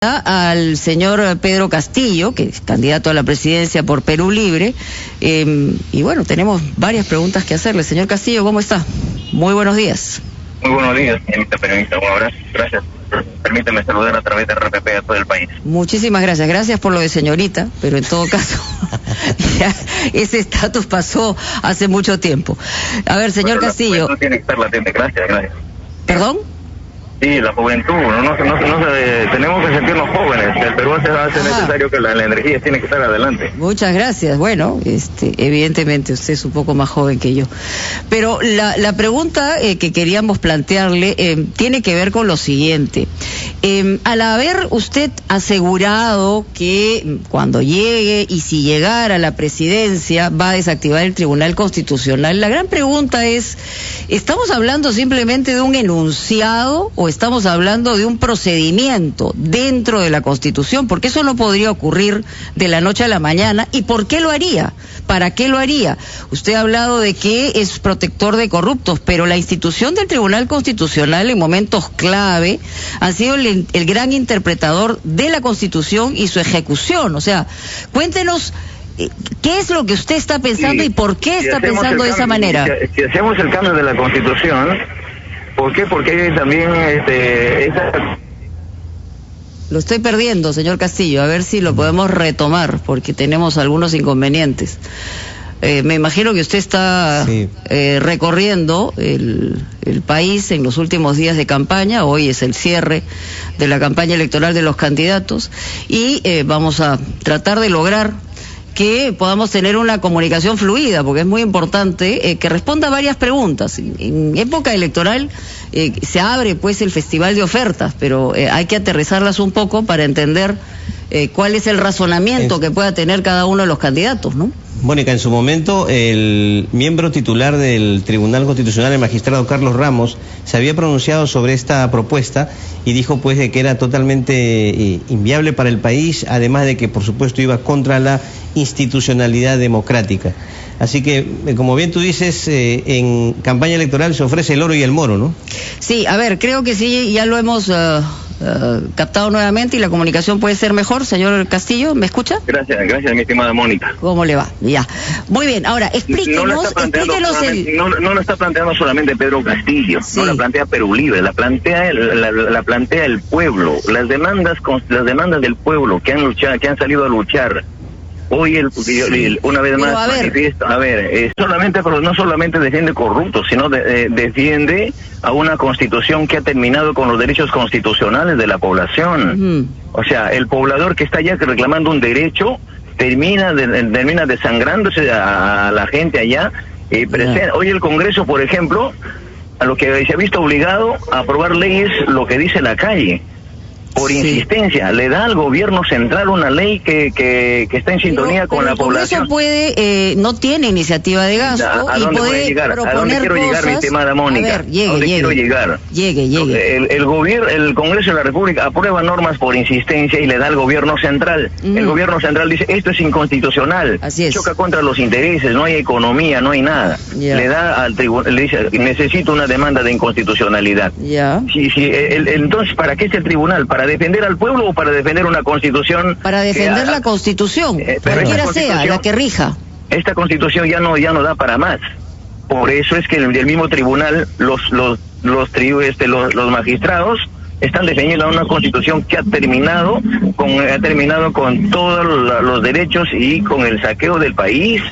al señor Pedro Castillo, que es candidato a la presidencia por Perú Libre, y bueno, tenemos varias preguntas que hacerle. Señor Castillo, ¿cómo está? Muy buenos días. Muy buenos días, señorita periodista. Un abrazo. Gracias. Permíteme saludar a través de RPP a todo el país. Muchísimas gracias. Gracias por lo de señorita, pero en todo caso, ya ese estatus pasó hace mucho tiempo. A ver, señor Castillo. La juventud tiene que estar latente. Gracias. ¿Perdón? Sí, la juventud, tenemos que sentirnos jóvenes. El Perú hace necesario que la energía tiene que estar adelante. Muchas gracias. Bueno, evidentemente usted es un poco más joven que yo. Pero la pregunta que queríamos plantearle tiene que ver con lo siguiente. Al haber usted asegurado que cuando llegue y si llegara a la presidencia va a desactivar el Tribunal Constitucional, la gran pregunta es, ¿estamos hablando simplemente de un enunciado o estamos hablando de un procedimiento dentro de la Constitución? Porque eso no podría ocurrir de la noche a la mañana. ¿Y por qué lo haría? ¿Para qué lo haría? Usted ha hablado de que es protector de corruptos, pero la institución del Tribunal Constitucional en momentos clave ha sido el gran interpretador de la Constitución y su ejecución. O sea, cuéntenos ¿qué es lo que usted está pensando y por qué está pensando de esa manera? Si hacemos el cambio de la Constitución, ¿por qué? Porque también Lo estoy perdiendo, señor Castillo, a ver si lo podemos retomar, porque tenemos algunos inconvenientes. Me imagino que usted está recorriendo el país en los últimos días de campaña. Hoy es el cierre de la campaña electoral de los candidatos y vamos a tratar de lograr que podamos tener una comunicación fluida, porque es muy importante que responda a varias preguntas. En época electoral se abre pues el festival de ofertas, pero hay que aterrizarlas un poco para entender cuál es el razonamiento que pueda tener cada uno de los candidatos, ¿no? Mónica, en su momento el miembro titular del Tribunal Constitucional, el magistrado Carlos Ramos, se había pronunciado sobre esta propuesta y dijo pues de que era totalmente inviable para el país, además de que por supuesto iba contra la institucionalidad democrática. Así que, como bien tú dices, en campaña electoral se ofrece el oro y el moro, ¿no? Sí, a ver, creo que sí, ya lo hemos captado nuevamente y la comunicación puede ser mejor. Señor Castillo, ¿me escucha? Gracias, mi estimada Mónica. ¿Cómo le va? Ya. Muy bien, ahora, explíquenos no lo está planteando solamente Pedro Castillo, no la plantea Perú Libre, la plantea el pueblo, las demandas del pueblo que han salido a luchar. Hoy una vez más manifiesta, no solamente defiende corruptos, sino defiende a una constitución que ha terminado con los derechos constitucionales de la población. O sea, el poblador que está allá reclamando un derecho termina desangrándose a la gente allá. Hoy el Congreso, por ejemplo, a lo que se ha visto obligado a aprobar leyes, lo que dice la calle. Por insistencia, le da al gobierno central una ley que está en sintonía con la población. No tiene iniciativa de gasto y puede llegar. ¿A dónde quiero llegar, mi estimada Mónica? A ver, llegue. El Congreso de la República aprueba normas por insistencia y le da al gobierno central. El gobierno central dice, esto es inconstitucional. Así es. Choca contra los intereses, no hay economía, no hay nada. Le da al tribunal, le dice, necesito una demanda de inconstitucionalidad. Entonces, ¿para qué es el tribunal? ¿Para defender al pueblo o para defender una constitución? Para defender la constitución, cualquiera sea, la que rija. Esta constitución ya no da para más. Por eso es que el mismo tribunal, los magistrados están defendiendo una constitución que ha terminado con todos los derechos y con el saqueo del país.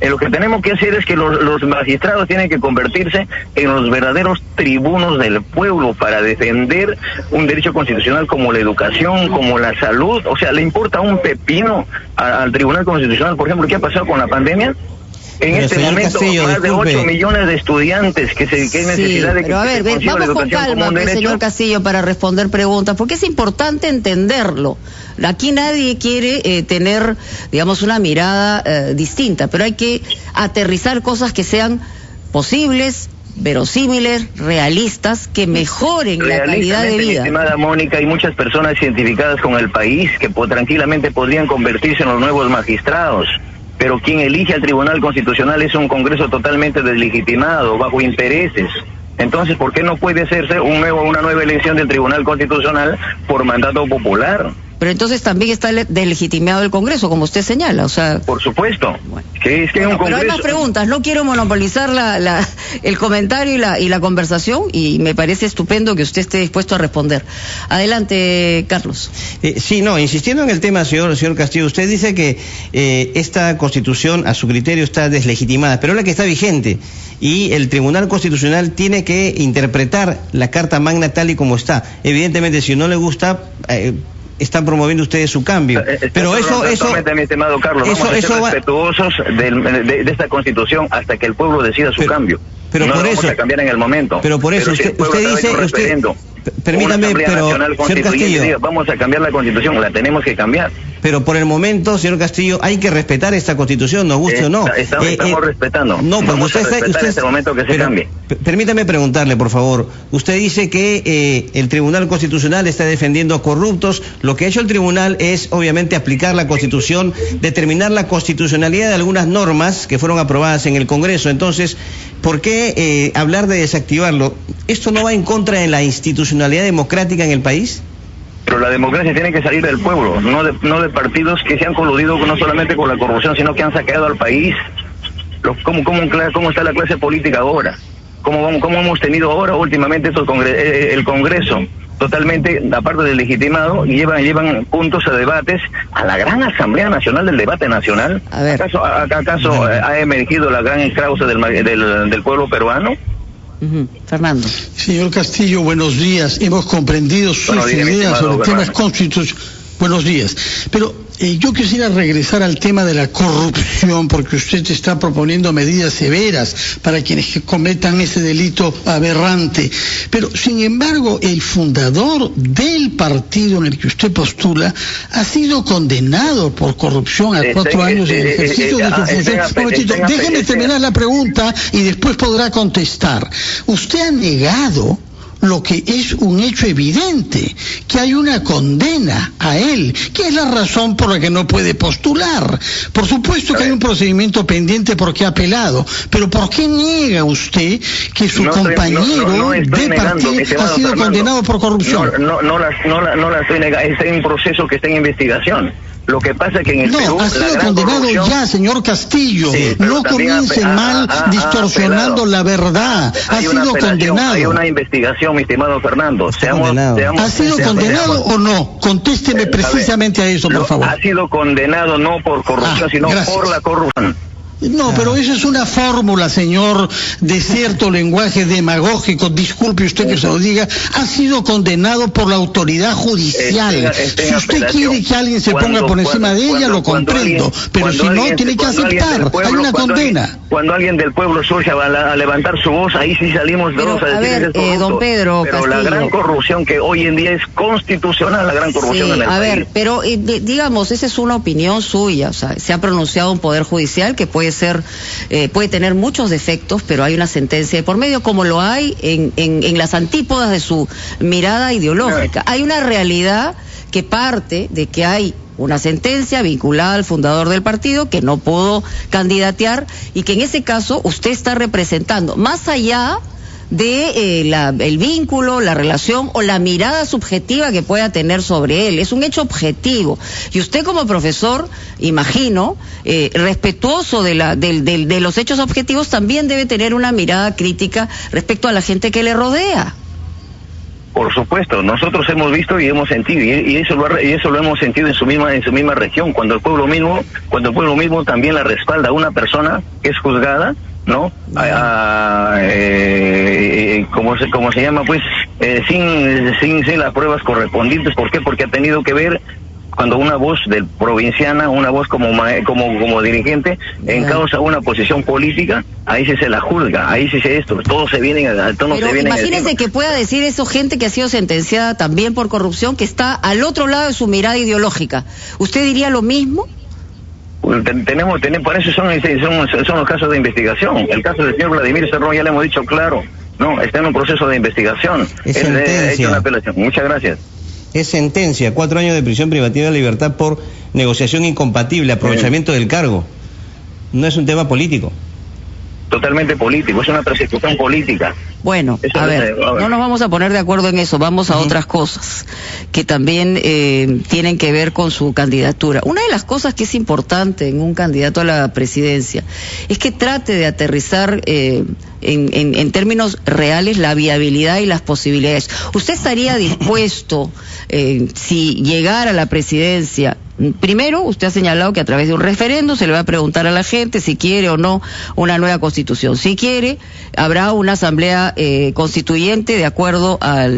Lo que tenemos que hacer es que los magistrados tienen que convertirse en los verdaderos tribunos del pueblo para defender un derecho constitucional como la educación, como la salud. O sea, ¿le importa un pepino al Tribunal Constitucional, por ejemplo, qué ha pasado con la pandemia? En este momento, más de 8 millones de estudiantes que hay necesidad de que se consiga la educación como un derecho. Señor Castillo, para responder preguntas, porque es importante entenderlo. Aquí nadie quiere tener, digamos, una mirada distinta, pero hay que aterrizar cosas que sean posibles, verosímiles, realistas, que mejoren la calidad de vida. Mi estimada Mónica, hay muchas personas identificadas con el país que tranquilamente podrían convertirse en los nuevos magistrados. Pero quien elige al Tribunal Constitucional es un Congreso totalmente deslegitimado, bajo intereses. Entonces, ¿por qué no puede hacerse una nueva elección del Tribunal Constitucional por mandato popular? Pero entonces también está delegitimado el Congreso, como usted señala, o sea... Por supuesto, bueno. que es un Congreso... Pero hay más preguntas, no quiero monopolizar el comentario y la conversación, y me parece estupendo que usted esté dispuesto a responder. Adelante, Carlos. Sí, no, insistiendo en el tema, señor Castillo, usted dice que esta Constitución, a su criterio, está deslegitimada, pero es la que está vigente, y el Tribunal Constitucional tiene que interpretar la Carta Magna tal y como está. Evidentemente, si no le gusta... están promoviendo ustedes su cambio, pero eso, mi estimado Carlos, vamos a ser respetuosos de esta Constitución hasta que el pueblo decida su cambio. Pero no por vamos a cambiar en el momento. Pero por eso usted dice, permítame, pero señor Castillo, vamos a cambiar la Constitución, la tenemos que cambiar. Pero por el momento, señor Castillo, hay que respetar esta Constitución, nos guste o no. Estamos respetando. No, porque vamos usted en este momento que se cambie. Permítame preguntarle, por favor. Usted dice que el Tribunal Constitucional está defendiendo a corruptos. Lo que ha hecho el Tribunal es, obviamente, aplicar la Constitución, determinar la constitucionalidad de algunas normas que fueron aprobadas en el Congreso. Entonces, ¿por qué hablar de desactivarlo? ¿Esto no va en contra de la institucionalidad democrática en el país? Pero la democracia tiene que salir del pueblo, no de partidos que se han coludido no solamente con la corrupción, sino que han saqueado al país. ¿Cómo está la clase política ahora? ¿Cómo hemos tenido ahora últimamente el Congreso? Totalmente, aparte del legitimado, y llevan puntos a debates a la gran Asamblea Nacional del Debate Nacional. ¿Acaso ha emergido la gran causa del pueblo peruano? Fernando. Señor Castillo, buenos días. Hemos comprendido sus ideas sobre temas constitucionales. Buenos días. Pero yo quisiera regresar al tema de la corrupción, porque usted está proponiendo medidas severas para quienes cometan ese delito aberrante. Pero, sin embargo, el fundador del partido en el que usted postula ha sido condenado por corrupción a 4 años en el ejercicio de su función. Déjeme terminar la pregunta y después podrá contestar. Usted ha negado lo que es un hecho evidente, que hay una condena a él, que es la razón por la que no puede postular. Por supuesto que hay un procedimiento pendiente porque ha apelado, pero ¿por qué niega usted que su compañero de partido ha sido condenado por corrupción? No la estoy negando, está en un proceso que está en investigación. Lo que pasa es que en el Perú ha sido condenado ya, señor Castillo. Sí, no comience mal distorsionando la verdad. Ha sido condenado. Hay una investigación, mi estimado Fernando. ¿Ha sido condenado o no? Contésteme precisamente a eso, por favor. Ha sido condenado no por corrupción, sino por la corrupción. No, pero eso es una fórmula, señor, de cierto lenguaje demagógico, disculpe usted que se lo diga, ha sido condenado por la autoridad judicial. Si usted quiere que alguien se ponga por encima de ella, lo comprendo, pero si no, tiene que aceptar, hay una condena. Cuando alguien del pueblo surge a levantar su voz, ahí sí salimos todos a decir esto. Don Pedro pero Castillo, la gran corrupción que hoy en día es constitucional, la gran corrupción en el país. A ver, pero digamos, esa es una opinión suya, o sea, se ha pronunciado un poder judicial que puede tener muchos defectos, pero hay una sentencia de por medio, como lo hay en las antípodas de su mirada ideológica. Hay una realidad que parte de que hay una sentencia vinculada al fundador del partido que no pudo candidatear y que en ese caso usted está representando, más allá de el vínculo, la relación o la mirada subjetiva que pueda tener sobre él. Es un hecho objetivo. Y usted como profesor, imagino, respetuoso de los hechos objetivos, también debe tener una mirada crítica respecto a la gente que le rodea. Por supuesto, nosotros hemos visto y hemos sentido, y eso lo hemos sentido en su misma región, cuando el pueblo mismo también la respalda a una persona que es juzgada, ¿no? Como se llama, pues, sin las pruebas correspondientes. ¿Por qué? Porque ha tenido que ver cuando una voz del provinciana, una voz como dirigente, encausa una posición política, ahí sí se la juzga, ahí sí se todos se vienen al tono. Pero imagínese que pueda decir eso gente que ha sido sentenciada también por corrupción, que está al otro lado de su mirada ideológica. ¿Usted diría lo mismo? Por eso son los casos de investigación. El caso del señor Vladimir Cerrón ya le hemos dicho claro, no, está en un proceso de investigación. Él ha hecho una apelación. Muchas gracias. Es sentencia, 4 años de prisión privativa de libertad por negociación incompatible, aprovechamiento del cargo. No es un tema político. totalmente político, es una persecución política. Bueno, a ver, no nos vamos a poner de acuerdo en eso, vamos a otras cosas que también tienen que ver con su candidatura. Una de las cosas que es importante en un candidato a la presidencia es que trate de aterrizar en términos reales la viabilidad y las posibilidades. ¿Usted estaría dispuesto, si llegara a la presidencia? Primero, usted ha señalado que a través de un referéndum se le va a preguntar a la gente si quiere o no una nueva constitución. Si quiere, habrá una asamblea constituyente de acuerdo a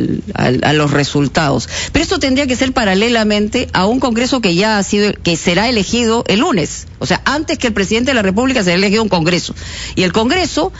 los resultados. Pero esto tendría que ser paralelamente a un Congreso que será elegido el lunes. O sea, antes que el presidente de la República será elegido un Congreso. Y el Congreso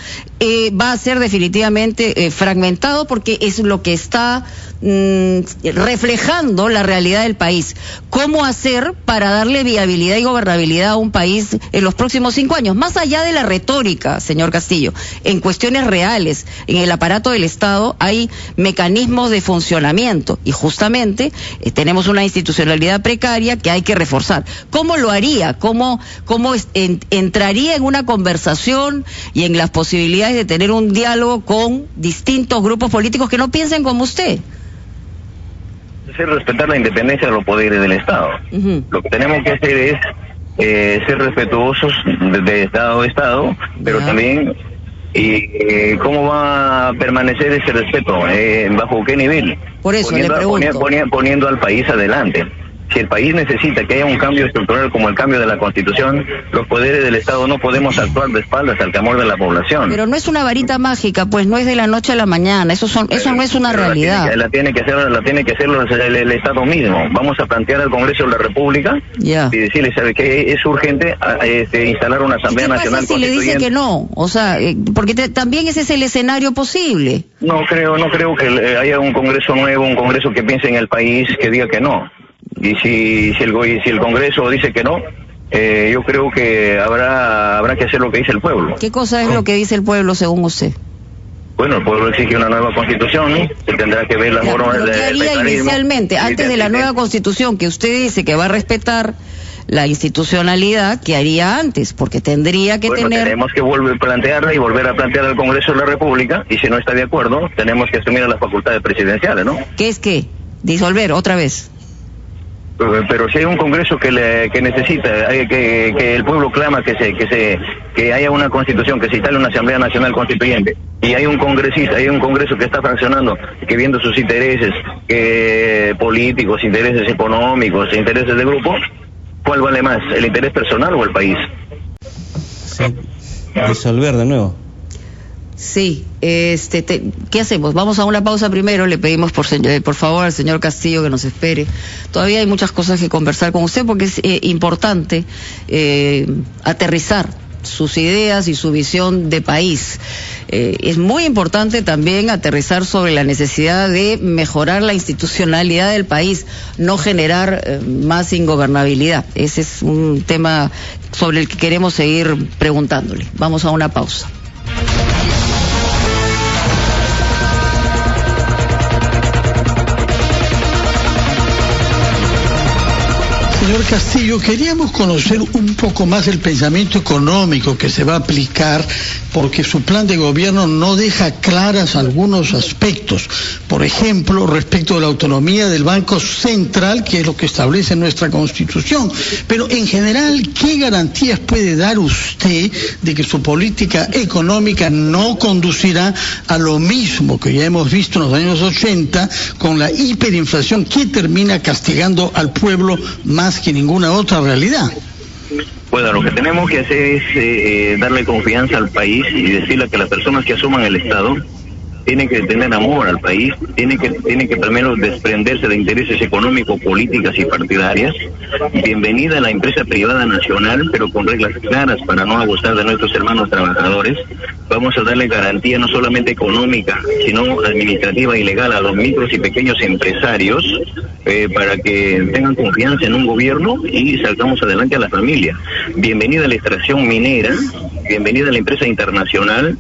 va a ser definitivamente fragmentado porque es lo que está reflejando la realidad del país. ¿Cómo hacer para darle viabilidad y gobernabilidad a un país en los próximos 5 años? Más allá de la retórica, señor Castillo, en cuestiones reales, en el aparato del Estado hay mecanismos de funcionamiento y justamente tenemos una institucionalidad precaria que hay que reforzar. ¿Cómo lo haría? ¿Cómo entraría en una conversación y en las posibilidades de tener un diálogo con distintos grupos políticos que no piensen como usted? Es respetar la independencia de los poderes del Estado. Lo que tenemos que hacer es ser respetuosos de Estado a Estado, pero también ¿cómo va a permanecer ese respeto? ¿Bajo qué nivel? Por eso le pregunto. Poniendo al país adelante. Si el país necesita que haya un cambio estructural como el cambio de la Constitución, los poderes del Estado no podemos actuar de espaldas al clamor de la población. Pero no es una varita mágica, pues no es de la noche a la mañana, eso no es una realidad. La tiene que hacer el Estado mismo. Vamos a plantear al Congreso de la República y decirle, ¿sabe qué? Es urgente instalar una Asamblea Nacional Constituyente. ¿Qué pasa si le dice que no? O sea, porque también ese es el escenario posible. No creo que haya un Congreso nuevo, un Congreso que piense en el país, que diga que no. Y si el Congreso dice que no, yo creo que habrá que hacer lo que dice el pueblo. ¿Qué cosa es lo que dice el pueblo según usted? Bueno, el pueblo exige una nueva constitución, se tendrá que ver las formas de... ¿Qué haría inicialmente, antes de la nueva constitución, que usted dice que va a respetar la institucionalidad, que haría antes? Porque tendría que tener... tenemos que volver a plantearla y volver a plantear al Congreso de la República, y si no está de acuerdo, tenemos que asumir las facultades presidenciales, ¿no? ¿Qué es qué? ¿Disolver otra vez? Pero si hay un Congreso que necesita, que el pueblo clama que haya una constitución, que se instale una Asamblea Nacional Constituyente, y hay un Congreso que está fraccionando, que viendo sus intereses políticos, intereses económicos, intereses de grupo, ¿cuál vale más? ¿El interés personal o el país? Sí. Disolver de nuevo. Sí, ¿qué hacemos? Vamos a una pausa primero, le pedimos por favor al señor Castillo que nos espere. Todavía hay muchas cosas que conversar con usted porque es importante aterrizar sus ideas y su visión de país. Es muy importante también aterrizar sobre la necesidad de mejorar la institucionalidad del país, no generar más ingobernabilidad. Ese es un tema sobre el que queremos seguir preguntándole. Vamos a una pausa. Señor Castillo, queríamos conocer un poco más el pensamiento económico que se va a aplicar, porque su plan de gobierno no deja claras algunos aspectos. Por ejemplo, respecto de la autonomía del Banco Central, que es lo que establece nuestra Constitución. Pero en general, ¿qué garantías puede dar usted de que su política económica no conducirá a lo mismo que ya hemos visto en los años 80 con la hiperinflación, que termina castigando al pueblo más que ninguna otra realidad? Bueno, lo que tenemos que hacer es darle confianza al país y decirle que las personas que asuman el Estado tienen que tener amor al país, tienen que primero desprenderse de intereses económicos, políticas y partidarias. Bienvenida a la empresa privada nacional, pero con reglas claras para no abusar de nuestros hermanos trabajadores. Vamos a darle garantía no solamente económica, sino administrativa y legal a los micros y pequeños empresarios para que tengan confianza en un gobierno y salgamos adelante a la familia. Bienvenida a la extracción minera, bienvenida a la empresa internacional,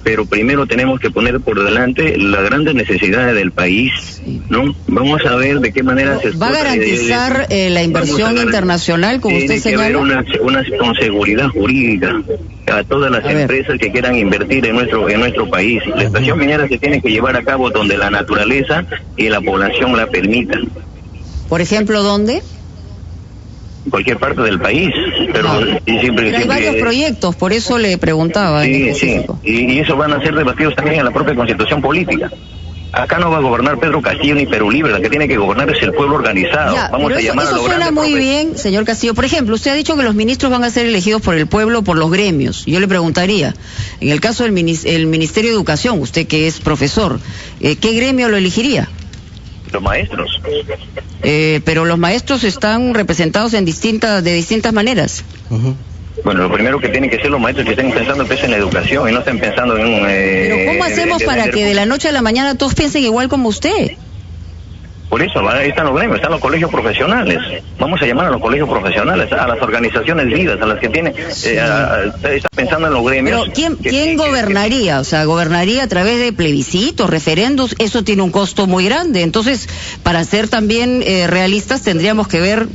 pero primero tenemos que poner por delante las grandes necesidades del país, ¿no? Vamos a ver de qué manera se va a garantizar la inversión internacional, como usted señala. Tiene que haber una con seguridad jurídica. a todas las empresas que quieran invertir en nuestro país. La extracción minera se tiene que llevar a cabo donde la naturaleza y la población la permitan. Por ejemplo, ¿dónde? Cualquier parte del país, pero hay varios proyectos, por eso le preguntaba. Sí, y eso van a ser debatidos también en la propia Constitución política. Acá no va a gobernar Pedro Castillo ni Perú Libre, la que tiene que gobernar es el pueblo organizado. Vamos a llamar eso suena muy bien, señor Castillo. Por ejemplo, usted ha dicho que los ministros van a ser elegidos por el pueblo, por los gremios. Yo le preguntaría, en el caso del Ministerio de Educación, usted que es profesor, ¿qué gremio lo elegiría? Los maestros. Pero los maestros están representados de distintas maneras. Bueno, lo primero que tienen que ser los maestros que estén pensando en la educación y no estén pensando en Pero ¿cómo hacemos para que de la noche a la mañana todos piensen igual como usted? Por eso, ahí están los gremios, están los colegios profesionales. Vamos a llamar a los colegios profesionales, a las organizaciones vidas, a las que tienen, están pensando en los gremios. Pero ¿quién gobernaría? O sea, gobernaría a través de plebiscitos, referendos, eso tiene un costo muy grande. Entonces, para ser también realistas, tendríamos que ver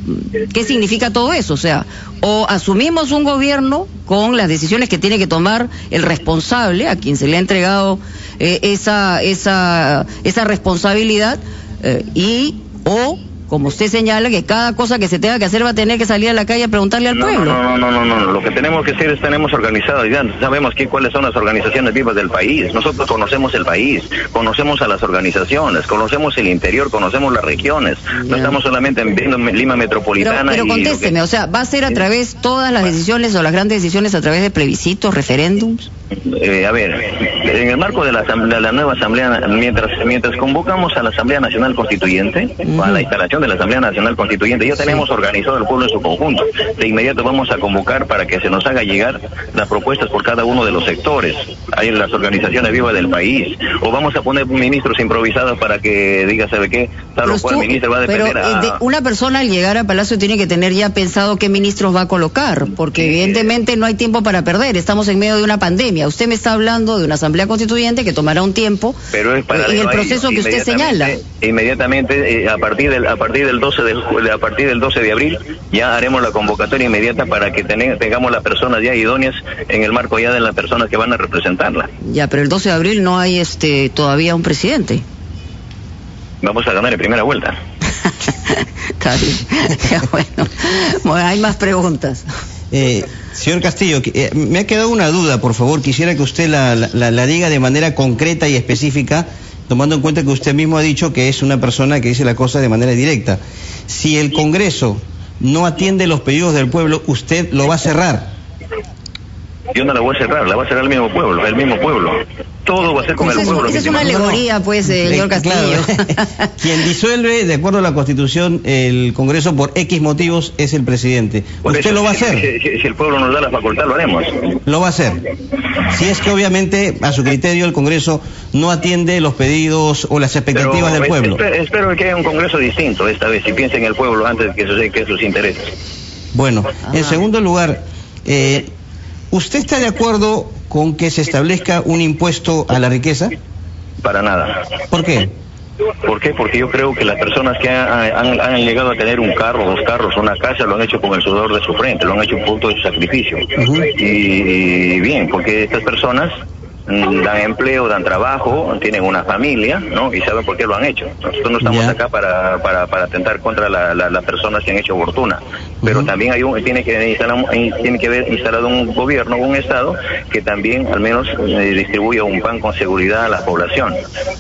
qué significa todo eso. O sea, o asumimos un gobierno con las decisiones que tiene que tomar el responsable, a quien se le ha entregado esa responsabilidad, o como usted señala, que cada cosa que se tenga que hacer va a tener que salir a la calle a preguntarle al pueblo. No, lo que tenemos que hacer es, tenemos organizado, ya sabemos cuáles son las organizaciones vivas del país, nosotros conocemos el país, conocemos a las organizaciones, conocemos el interior, conocemos las regiones, no estamos solamente viendo Lima metropolitana. Pero contésteme, o sea, ¿va a ser a través todas las decisiones o las grandes decisiones a través de plebiscitos, referéndums? A ver, en el marco de la nueva asamblea, mientras convocamos a la Asamblea Nacional Constituyente, a la instalación de la Asamblea Nacional Constituyente, ya tenemos organizado el pueblo en su conjunto. De inmediato vamos a convocar para que se nos haga llegar las propuestas por cada uno de los sectores, hay en las organizaciones vivas del país, o vamos a poner ministros improvisados para que diga, ¿sabe qué? Tal o cual ministro va a depender una persona al llegar a Palacio tiene que tener ya pensado qué ministros va a colocar, porque evidentemente no hay tiempo para perder, estamos en medio de una pandemia. Usted me está hablando de una Asamblea Constituyente que tomará un tiempo, pero es para en el proceso que usted señala. Inmediatamente, a partir del 12 de abril, ya haremos la convocatoria inmediata para que tengamos las personas ya idóneas en el marco ya de las personas que van a representarla. Ya, pero el 12 de abril no hay todavía un presidente. Vamos a ganar en primera vuelta. Está bien. Bueno, hay más preguntas. Señor Castillo, me ha quedado una duda, por favor, quisiera que usted la diga de manera concreta y específica, tomando en cuenta que usted mismo ha dicho que es una persona que dice la cosa de manera directa. Si el Congreso no atiende los pedidos del pueblo, ¿usted lo va a cerrar? Yo no la voy a cerrar, la va a cerrar el mismo pueblo. Todo va a ser con el pueblo. Esa es una alegoría, pues, señor Castillo. Claro. Quien disuelve, de acuerdo a la Constitución, el Congreso por X motivos es el presidente. ¿Usted lo va a hacer? Si el pueblo nos da la facultad, lo haremos. Lo va a hacer. Si es que, obviamente, a su criterio, el Congreso no atiende los pedidos o las expectativas del pueblo. Espero que haya un Congreso distinto esta vez, si piensa en el pueblo antes que sus intereses. Bueno, en segundo lugar, ¿usted está de acuerdo con que se establezca un impuesto a la riqueza? Para nada. ¿Por qué? ¿Por qué? Porque yo creo que las personas que han llegado a tener un carro, 2 carros, una casa, lo han hecho con el sudor de su frente, lo han hecho un punto de su sacrificio. Y bien, porque estas personas dan empleo, dan trabajo, tienen una familia, ¿no? Y saben por qué lo han hecho. Nosotros no estamos acá para atentar contra las personas que han hecho fortuna, pero también tiene que haber instalado un gobierno, un Estado que también al menos distribuya un pan con seguridad a la población.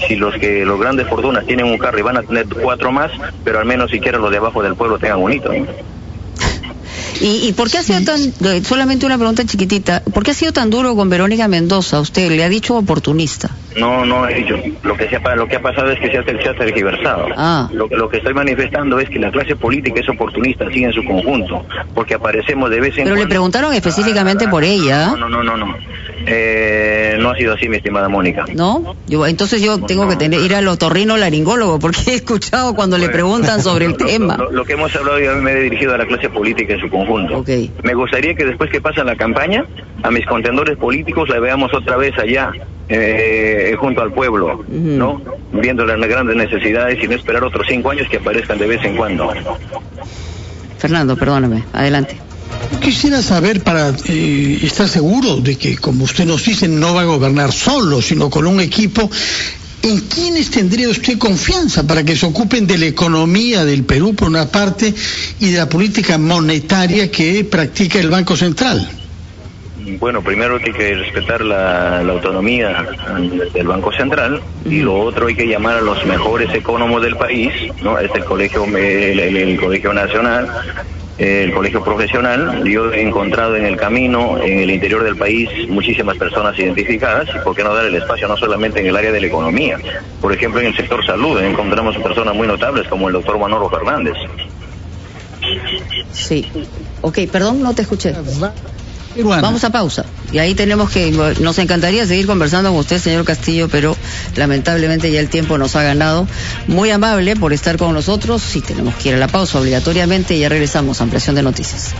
Si los grandes fortunas tienen un carro y van a tener 4 más, pero al menos siquiera los de abajo del pueblo tengan un hito, ¿no? ¿Y por qué ha sido solamente una pregunta chiquitita, por qué ha sido tan duro con Verónica Mendoza? Usted le ha dicho oportunista. No he dicho. Lo que ha pasado es que se ha tergiversado. Lo que estoy manifestando es que la clase política es oportunista, así en su conjunto, porque aparecemos de vez en cuando. Pero le preguntaron específicamente por ella. No. No ha sido así, mi estimada Mónica. ¿No? Entonces yo tengo que ir al otorrinolaringólogo, porque he escuchado cuando le preguntan sobre el tema. Lo que hemos hablado, yo me he dirigido a la clase política en su conjunto. Okay. Me gustaría que después que pasa la campaña, a mis contendores políticos la veamos otra vez allá, junto al pueblo, ¿no? Viendo las grandes necesidades y no esperar otros 5 años que aparezcan de vez en cuando. Fernando, perdóname, adelante. Quisiera saber, para estar seguro de que, como usted nos dice, no va a gobernar solo, sino con un equipo, ¿en quiénes tendría usted confianza para que se ocupen de la economía del Perú, por una parte, y de la política monetaria que practica el Banco Central? Bueno, primero hay que respetar la autonomía del Banco Central, y lo otro hay que llamar a los mejores economos del país, ¿no? Es el Colegio Nacional, el Colegio Profesional. Yo he encontrado en el camino, en el interior del país, muchísimas personas identificadas, y por qué no dar el espacio no solamente en el área de la economía. Por ejemplo, en el sector salud encontramos personas muy notables como el doctor Manolo Fernández. Sí. Ok, perdón, no te escuché. Vamos a pausa. Y ahí nos encantaría seguir conversando con usted, señor Castillo, pero lamentablemente ya el tiempo nos ha ganado. Muy amable por estar con nosotros. Sí, tenemos que ir a la pausa obligatoriamente y ya regresamos a Ampliación de Noticias.